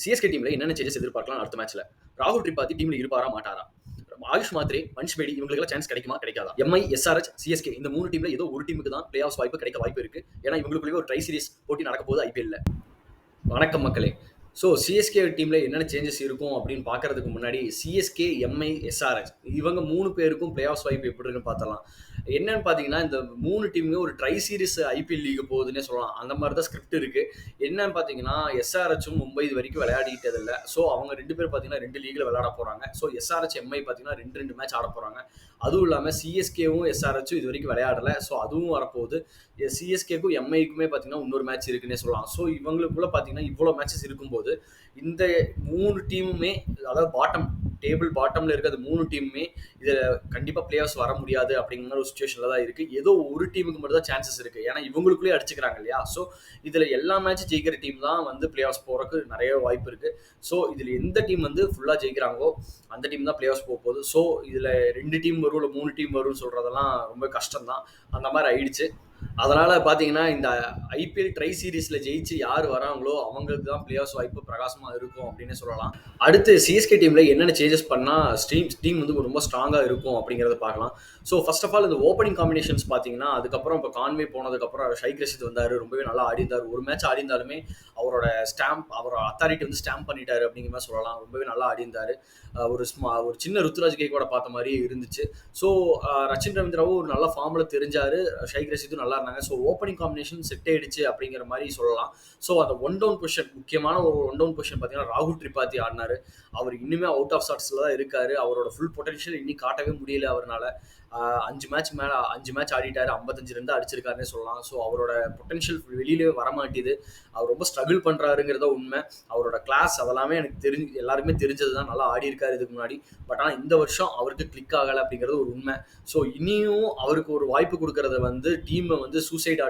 CSK டீம்ல என்னென்ன changes எதிர்பார்க்கலாம் அடுத்த மேட்ச்ல? ராகுல் திரிபாதி டீம்ல இருப்பாரா மாட்டாரா? ஆயுஷ் மாத்ரே, வன்ஷ் பேடி இவங்களுக்கெல்லாம் சான்ஸ் கிடைக்குமா கிடைக்காதா? எம்ஐ, எஸ்ஆர்எச், சிஎஸ்கே இந்த 3 டீம்ல ஏதோ ஒரு டீமுக்கு தான் பிளே ஆஃப்ஸ் வாய்ப்பு கிடைக்க வாய்ப்பு இருக்கு. ஏன்னா இவங்களுக்குள்ளேயே ஒரு ட்ரை சீரிஸ் போட்டி நடக்க போகுது ஐபிஎல்ல. வணக்கம் மக்களே. ஸோ சிஎஸ்கே டீம்ல என்னென்ன சேஞ்சஸ் இருக்கும் அப்படின்னு பார்க்கறதுக்கு முன்னாடி சிஎஸ்கே, எம்ஐ, எஸ்ஆர்எச் இவங்க 3 பேருக்கும் பிளே ஆஃப்ஸ் வாய்ப்பு எப்படி இருக்குன்னு பார்த்தலாம். என்னன்னு பார்த்தீங்கன்னா, இந்த 3 டீமுமே ஒரு ட்ரை சீரிஸ் ஐபிஎல் லீக் போகுதுன்னே சொல்லலாம். அந்த மாதிரி தான் ஸ்கிரிப்ட் இருக்கு. என்னன்னு பார்த்தீங்கன்னா, எஸ்ஆர்எச்சும் மும்பை இது வரைக்கும் விளையாடிட்டது இல்லை. ஸோ அவங்க 2 பேர் பார்த்தீங்கன்னா 2 லீக்ல விளையாட போறாங்க. ஸோ எஸ்ஆர்எச், எம்ஐ பார்த்தீங்கன்னா 2 மேட்ச் ஆட போறாங்க. அதுவும் இல்லாமல் சிஎஸ்கேவும் எஸ்ஆர்எச்சும் இது வரைக்கும் விளையாடல. ஸோ அதுவும் வரப்போகுது. சிஎஸ்கேக்கும் எம்ஐக்குமே பார்த்தீங்கன்னா இன்னொரு மேட்ச் இருக்குன்னே சொல்லலாம். ஸோ இவங்களுக்குள்ள பார்த்தீங்கன்னா இவ்வளோ மேட்சஸ் இருக்கும்போது இந்த 3 டீமுமே, அதாவது டேபிள் பாட்டம்ல இருக்கிற 3 டீமுமே இதில் கண்டிப்பாக பிளே ஆஃப்ஸ் வர முடியாது அப்படிங்கிற ஒரு சுச்சுவேஷன்ல தான் இருக்கு. ஏதோ ஒரு டீமுக்கு மட்டும் தான் சான்சஸ் இருக்கு. ஏன்னா இவங்களுக்குள்ளே அடிச்சுக்கிறாங்க இல்லையா? ஸோ இதில் எல்லா மேட்சும் ஜெயிக்கிற டீம் தான் வந்து பிளே ஆஃப்ஸ் போறதுக்கு நிறைய வாய்ப்பு இருக்கு. ஸோ இதில் எந்த டீம் வந்து ஃபுல்லாக ஜெயிக்கிறாங்களோ அந்த டீம் தான் பிளே ஆஃப்ஸ் போக போகுது. ஸோ இதில் 2 டீம் வரும் இல்லை 3 டீம் வரும்னு சொல்றதெல்லாம் ரொம்ப கஷ்டம் தான். அந்த மாதிரி ஆயிடுச்சு. அதனால பார்த்தீங்கன்னா, இந்த ஐபிஎல் ட்ரை சீரிஸ்ல ஜெயிச்சு யார் வராங்களோ அவங்களுக்கு தான் பிளே ஆஃப்ஸ் வாய்ப்பு பிரகாசமா இருக்கும் அப்படின்னு சொல்லலாம். அடுத்து சிஎஸ்கே டீம்ல என்னென்ன சேஞ்சஸ் பண்ணா டீம் வந்து ரொம்ப ஸ்ட்ராங்கா இருக்கும் அப்படிங்கறத பார்க்கலாம். ஸோ ஃபர்ஸ்ட் ஆஃப் ஆல் இந்த ஓப்பனிங் காம்பினேஷன்ஸ் பார்த்தீங்கன்னா, அதுக்கப்புறம் இப்போ கான்வே போனதுக்கப்புறம் ஷைக் ரஷீத் வந்தாரு. ரொம்பவே நல்லா ஆடிந்தார். ஒரு மேட்ச் ஆடிந்தாலுமே அவரோட அத்தாரிட்டி வந்து ஸ்டாம்ப் பண்ணிட்டாரு அப்படிங்கிற மாதிரி சொல்லலாம். ரொம்பவே நல்லா ஆடிந்தாரு. ஒரு சின்ன ருத்துராஜ் கேக்வாட பார்த்த மாதிரி இருந்துச்சு. ஸோ ரச்சின் ரவீந்திராவும் ஒரு நல்ல ஃபார்ம்ல தெரிஞ்சாரு. ஷைக் ரஷீதும் நல்லா இருந்தாங்க. ஸோ ஓப்பனிங் காம்பினேஷன் செட் ஆயிடுச்சு அப்படிங்கிற மாதிரி சொல்லலாம். ஸோ அந்த ஒன் டவுன் பொசிஷன், முக்கியமான ஒரு ஒன் டவுன் பொசிஷன் பார்த்தீங்கன்னா ராகுல் திரிபாதி ஆடினாரு. அவர் இன்னுமே அவுட் ஆஃப் சார்ட்ஸ்ல தான் இருக்காரு. அவரோட ஃபுல் பொட்டன்ஷியல் இன்னும் காட்டவே முடியல அவரால். 5 மேட்ச் ஆடிட்டாரு. 55 ரன் அடிச்சிருக்காருன்னே சொல்லலாம். ஸோ அவரோட பொட்டன்ஷியல் வெளியிலே வரமாட்டேது. அவர் ரொம்ப ஸ்ட்ரகிள் பண்றாருங்கிறத உண்மை. அவரோட கிளாஸ் அதெல்லாமே எனக்கு எல்லாருமே தெரிஞ்சது தான். நல்லா ஆடி இருக்காரு இதுக்கு முன்னாடி. பட் ஆனால் இந்த வருஷம் அவருக்கு கிளிக் ஆகலை அப்படிங்கிறது ஒரு உண்மை. ஸோ இனியும் அவருக்கு ஒரு வாய்ப்பு கொடுக்கறத வந்து டீமை வந்து சூசைட்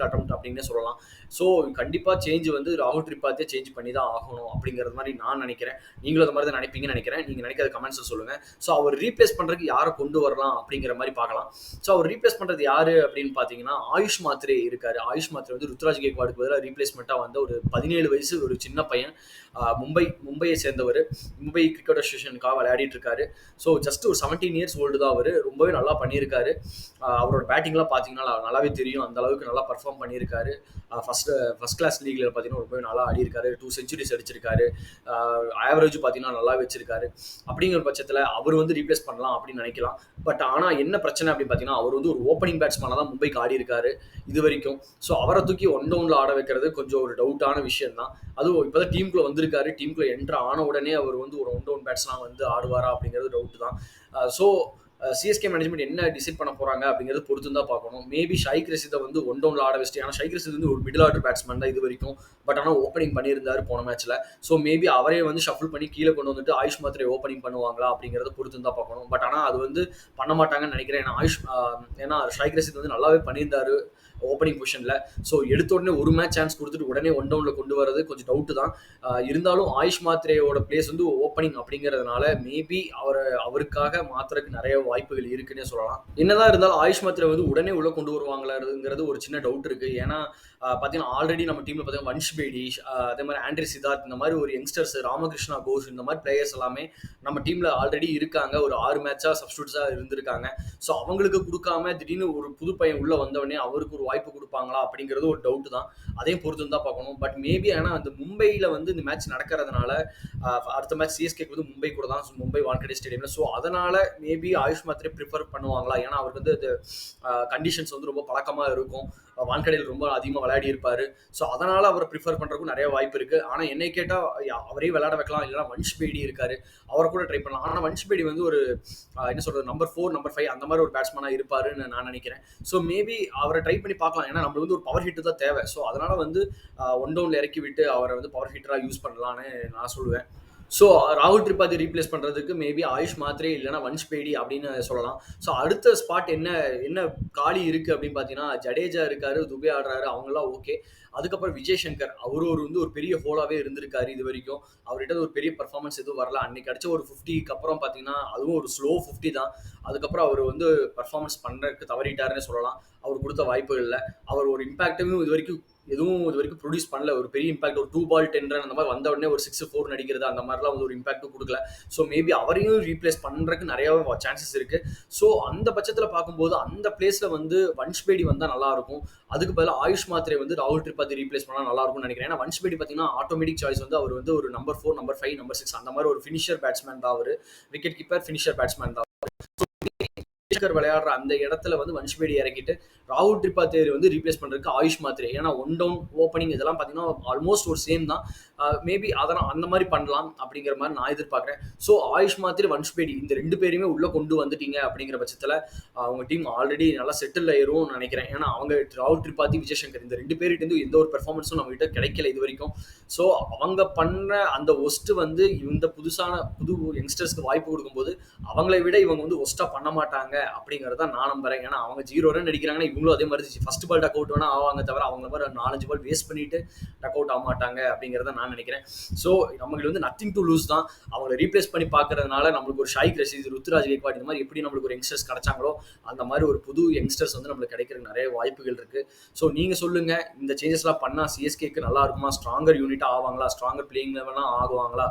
அட்டெம்ப்ட் அப்படின்னு சொல்லலாம். ஸோ கண்டிப்பாக சேஞ்ச் வந்து ராகுல் திரிபாத்தியை சேஞ்ச் பண்ணி தான் ஆகணும் அப்படிங்கிறது மாதிரி நான் நினைக்கிறேன். நீங்களும் அது மாதிரி தான் நினைப்பீங்கன்னு நினைக்கிறேன். நீங்கள் நினைக்காத கமெண்ட்ஸ் சொல்லுங்க. ஸோ அவர் ரீப்ளேஸ் பண்ணுறதுக்கு யாரை கொண்டு வரலாம் அப்படிங்கிற மாதிரி பார்க்கலாம். ஸோ அவர் ரீப்ளேஸ் பண்ணுறது யாரு அப்படின்னு பார்த்தீங்கன்னா, ஆயுஷ் மாத்ரே இருக்காரு. ஆயுஷ் மாத்ரே வந்து ருத்ராஜ் கேக்வாடுக்கு பதிலாக ரீப்ளேஸ்மெண்ட்டாக வந்து ஒரு 17 வயசு ஒரு சின்ன பையன். மும்பையை சேர்ந்தவர். மும்பை கிரிக்கெட் அசோசியேஷனுக்காக விளையாடிட்டு இருக்காரு. ஸோ ஜஸ்ட் ஒரு 17 இயர்ஸ் ஓல்டு தான் அவர். ரொம்பவே நல்லா பண்ணியிருக்காரு. அவரோட பேட்டிங்லாம் பார்த்தீங்கன்னா நல்லாவே தெரியும். அந்த அளவுக்கு நல்லா பர்ஃபார்ம் பண்ணியிருக்காரு. ஃபர்ஸ்ட் கிளாஸ் லீக்ல பார்த்தீங்கன்னா ரொம்பவே நல்லா ஆடி இருக்காரு. 2 செஞ்சுரிஸ் அடிச்சிருக்காரு. ஆவரேஜ் பார்த்தீங்கன்னா நல்லா வச்சிருக்காரு. அப்படிங்கிற பட்சத்தில் அவர் வந்து ரீப்ளேஸ் பண்ணலாம் அப்படின்னு நினைக்கலாம். பட் ஆனால் என்ன பிரச்சனை அப்படின்னு பார்த்தீங்கன்னா, அவர் வந்து ஒரு ஓப்பனிங் பேட்ஸ்மேனாக தான் மும்பைக்கு ஆடி இருக்காரு இது வரைக்கும். ஸோ அவரை தூக்கி ஒன் டவுன்ல ஆட வைக்கிறது கொஞ்சம் ஒரு டவுட்டான விஷயம் தான். அதுவும் இப்போதான் டீமுக்குள்ள வந்திருக்காரு. டீமுக்குள்ள என்ட்ரு ஆன உடனே அவர் வந்து ஒரு ஒன் டவுன் பேட்ஸ்லாம் வந்து ஆடுவாரா அப்படிங்கிறது டவுட் தான். ஸோ சிஎஸ்கே மேனேஜ்மெண்ட் என்ன டிசைட் பண்ண போறாங்க அப்படிங்கிறது பொறுத்து தான் பார்க்கணும். மேபி ஷைக் ரஷீதை வந்து ஒன் டவுன்ல ஆட வச்சுட்டு, ஆனால் ஷைக் ரஷீத் வந்து ஒரு மிடில் ஆர்டர் பேட்ஸ்மேன் தான் இது வரைக்கும். பட் ஆனால் ஓப்பனிங் பண்ணியிருந்தாரு போன மேட்ச்ல. ஸோ மேபி அவரே வந்து ஷஃபிள் பண்ணி கீழே கொண்டு வந்துட்டு ஆயுஷ் மாத்ரே ஓப்பனிங் பண்ணுவாங்களா அப்படிங்கிறத பொறுத்து தான் பார்க்கணும். பட் ஆனால் அது வந்து பண்ண மாட்டாங்கன்னு நினைக்கிறேன். ஏன்னா ஷைக் ரஷீத் வந்து நல்லாவே பண்ணியிருந்தாரு ஓப்பனிங் பொசிஷன்ல. ஸோ எடுத்த உடனே ஒரு மேட்ச் சான்ஸ் கொடுத்துட்டு உடனே ஒன் டவுன்ல கொண்டு வரது கொஞ்சம் டவுட் தான். இருந்தாலும் ஆயுஷ் மாத்ரேயோட பிளேஸ் வந்து ஓப்பனிங் அப்படிங்கிறதுனால மேபி அவருக்காக மாத்திரக்கு நிறைய வாய்ப்புகள் இருக்குன்னே சொல்லலாம். என்னதான் இருந்தாலும் ஆயுஷ் மாத்ரே வந்து உடனே உள்ள கொண்டு வருவாங்களாங்கிறது ஒரு சின்ன டவுட் இருக்கு. ஏன்னா பார்த்தீங்கன்னா ஆல்ரெடி நம்ம டீம்ல பார்த்தீங்கன்னா வன்ஷ் பேடி, அதே மாதிரி ஆண்ட்ரி சித்தார்த், இந்த மாதிரி ஒரு யங்ஸ்டர்ஸ், ராமகிருஷ்ணா கோஷ், இந்த மாதிரி பிளேயர்ஸ் எல்லாமே நம்ம டீம்ல ஆல்ரெடி இருக்காங்க. ஒரு 6 மேட்சா சப்ஸ்டியூட்ஸா இருந்திருக்காங்க. ஸோ அவங்களுக்கு கொடுக்காம திடீர்னு ஒரு புது பையன் உள்ள வந்தவொடனே அவருக்கு ஒரு வாய்ப்பு கொடுப்பாங்களா அப்படிங்கிறது ஒரு டவுட் தான். அதையும் பொறுத்து தான் பார்க்கணும். பட் மேபி ஆனால் அந்த மும்பையில் வந்து இந்த மேட்ச் நடக்கிறதுனால அடுத்த மேட்ச் சிஎஸ்கேக்கு வந்து மும்பை கூட தான், மும்பை வான்கடே ஸ்டேடியம்ல. ஸோ அதனால மேபி ஆயுஷ் மாத்ரே ப்ரிஃபர் பண்ணுவாங்களா. ஏன்னா அவருக்கு வந்து கண்டிஷன்ஸ் வந்து ரொம்ப பழக்கமாக இருக்கும். வான்கடையில் ரொம்ப அதிகமாக விளையாடி இருப்பாரு. ஸோ அதனால அவரை ப்ரிஃபர் பண்ணுறதுக்கும் நிறைய வாய்ப்பு இருக்கு. ஆனால் என்னை கேட்டால் அவரே விளையாட வைக்கலாம். இல்லைனா வன்ஷ் பேடி இருக்காரு, அவரை கூட ட்ரை பண்ணலாம். ஆனால் வன்ஷ் பேடி வந்து ஒரு என்ன சொல்றது, நம்பர் 4 நம்பர் 5 அந்த மாதிரி ஒரு பேட்ஸ்மேனாக இருப்பாருன்னு நான் நினைக்கிறேன். ஸோ மேபி அவரை ட்ரை பண்ணி பார்க்கலாம். ஏன்னா நம்மளுக்கு வந்து ஒரு பவர் ஹிட் தான் தேவை. ஸோ அதனால வந்து ஒன் டவுன்ல இறக்கி விட்டு அவரை வந்து பவர் ஹிட்டராக யூஸ் பண்ணலான்னு நான் சொல்லுவேன். ஸோ ராகுல் திரிபாதி ரீப்ளேஸ் பண்ணுறதுக்கு மேபி ஆயுஷ் மாத்ரே இல்லைனா வன்ஷ் பேடி அப்படின்னு சொல்லலாம். ஸோ அடுத்த ஸ்பாட் என்ன காலி இருக்குது அப்படின்னு பார்த்தீங்கன்னா, ஜடேஜா இருக்காரு, துபே ஆடுறாரு, அவங்களாம் ஓகே. அதுக்கப்புறம் விஜய் சங்கர் அவர் வந்து ஒரு பெரிய ஹோலாவே இருந்திருக்காரு இது வரைக்கும். அவர்கிட்ட ஒரு பெரிய பர்ஃபார்மன்ஸ் எதுவும் வரல. அன்னைக்கு அடிச்ச ஒரு 50க்கு அப்புறம் பார்த்தீங்கன்னா அதுவும் ஒரு ஸ்லோ 50 தான். அதுக்கப்புறம் அவர் வந்து பர்ஃபார்மன்ஸ் பண்ணுறதுக்கு தவறிட்டாருன்னு சொல்லலாம். அவர் கொடுத்த வாய்ப்புகள் இல்லை. அவர் ஒரு இம்பாக்டையும் இது வரைக்கும் எதுவும் இது வரைக்கும் ப்ரொடியூஸ் பண்ணல. ஒரு பெரிய இம்பாக்ட் ஒரு 2 பால் 10 ரன் அந்த மாதிரி வந்த உடனே ஒரு 6, 4 அடிக்கிறது அந்த மாதிரிலாம் வந்து ஒரு இம்பாக்ட்டும் குடுக்கல. ஸோ மேபி அவரையும் ரீப்ளேஸ் பண்றதுக்கு நெறையாவே சான்சஸ் இருக்கு. ஸோ அந்த பட்சத்தில பார்க்கும்போது அந்த பிளேஸ்ல வந்து வன்ஷ் பேடி வந்தா நல்லா இருக்கும். அதுக்கு பதிலா ஆயுஷ் மாத்ரே வந்து ராகுல் திரிபாதி ரீப்ளேஸ் பண்ணா நல்லா இருக்கும்னு நெனைக்கிறேன். ஏன்னா வன்ஷ் பேடி பார்த்தீங்கன்னா ஆட்டோமேட்டிக் சாய்ஸ் வந்து அவர் வந்து ஒரு நம்பர் 4, நம்பர் 5, நம்பர் 6 அந்த மாதிரி ஒரு ஃபினிஷர் பேட்ஸ்மேன் தான் அவரு. விக்கெட் கீப்பர், ஃபினிஷர் பேட்ஸ்மேன் தான். சேகர் விளையாடுற அந்த இடத்துல வந்து வன்ஷ் பேடி இறக்கிட்டு ராகுல் திரிபாதி வந்து ரீப்ளேஸ் பண்றதுக்கு ஆயுஷ் மாத்ரே. ஏன்னா ஒன் டவுன் ஓப்பனிங் இதெல்லாம் பார்த்தீங்கன்னா ஆல்மோஸ்ட் ஒரு சேம் தான். மேபி அதெல்லாம் அந்த மாதிரி பண்ணலாம் அப்படிங்கிற மாதிரி நான் எதிர்பார்க்குறேன். ஸோ ஆயுஷ் மாத்ரே, வன்ஷ் பேடி இந்த 2 பேரையுமே உள்ள கொண்டு வந்துட்டீங்க அப்படிங்கிற பட்சத்தில் அவங்க டீம் ஆல்ரெடி நல்லா செட்டில் ஆயிரும்னு நினைக்கிறேன். ஏன்னா அவங்க ராகுல் திரிபாதி, விஜய் சங்கர் இந்த 2 பேர்கிட்ட எந்த ஒரு பெர்ஃபார்மன்ஸும் நம்ம கிட்ட கிடைக்கல இது வரைக்கும். ஸோ அவங்க பண்ண அந்த ஒஸ்ட் வந்து இந்த புது யங்ஸ்டர்ஸ்க்கு வாய்ப்பு கொடுக்கும்போது அவங்களை விட இவங்க வந்து ஒஸ்டா பண்ண மாட்டாங்க அப்படிங்கறத நான் நம்புறேன். ஏன்னா அவங்க 0 ரன் அடிக்கிறாங்கன்னா இவங்களும் அதே மாதிரி ஃபர்ஸ்ட் பால் டக் அவுட் வேணா ஆவாங்க தவிர அவங்க மாதிரி 4-5 பால் வேஸ்ட் பண்ணிட்டு டக் அவுட் ஆக மாட்டாங்க அப்படிங்கறத நான் நினைக்கிறேன். ஸோ நம்மளுக்கு வந்து நத்திங் டு லூஸ் தான். அவங்களை ரீப்ளேஸ் பண்ணி பார்க்கறதுனால நம்மளுக்கு ஒரு ஷாயிக் ரஷீத், ருத்துராஜ் கெய்க்வாட் இந்த மாதிரி எப்படி நம்மளுக்கு ஒரு யங்ஸ்டர்ஸ் கிடைச்சாங்களோ அந்த மாதிரி ஒரு புது யங்ஸ்டர்ஸ் வந்து நம்மளுக்கு கிடைக்கிறதுக்கு நிறைய வாய்ப்புகள் இருக்கு. ஸோ நீங்க சொல்லுங்க, இந்த சேஞ்சஸ்லாம் பண்ணா சிஎஸ்கேக்கு நல்லா இருக்குமா? ஸ்ட்ராங்கர் யூனிட்டா ஆவாங்களா? ஸ்ட்ராங்கர் பிளேயிங் லெவலா ஆகுவாங்களா?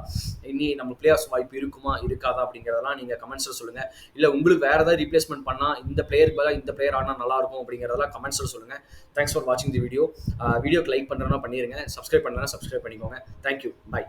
இனி நம்ம பிளே ஆஃப் வாய்ப்பு இருக்குமா இருக்காதா அப்படிங்கிறதெல்லாம் நீங்க கமெண்ட்ஸ்ல சொல்லுங்க. இல்ல உங்களுக்கு வேற ஏதாவது ரீப்ளேஸ்மெண்ட் பண்ணா இந்த பிளேயருக்கு பதிலா இந்த பிளேயர் ஆனா நல்லா இருக்கும் அப்படிங்கறதெல்லாம் கமெண்ட்ஸ்ல சொல்லுங்க. தேங்க்ஸ் ஃபார் வாட்சிங் தி வீடியோ. வீடியோக்கு லைக் பண்றதுனா பண்ணிருங்க. சப்ஸ்கிரைப் பண்ணலனா சப்ஸ்கிரைப் பண்ணிக்கோங்க. தேங்க்யூ. பை.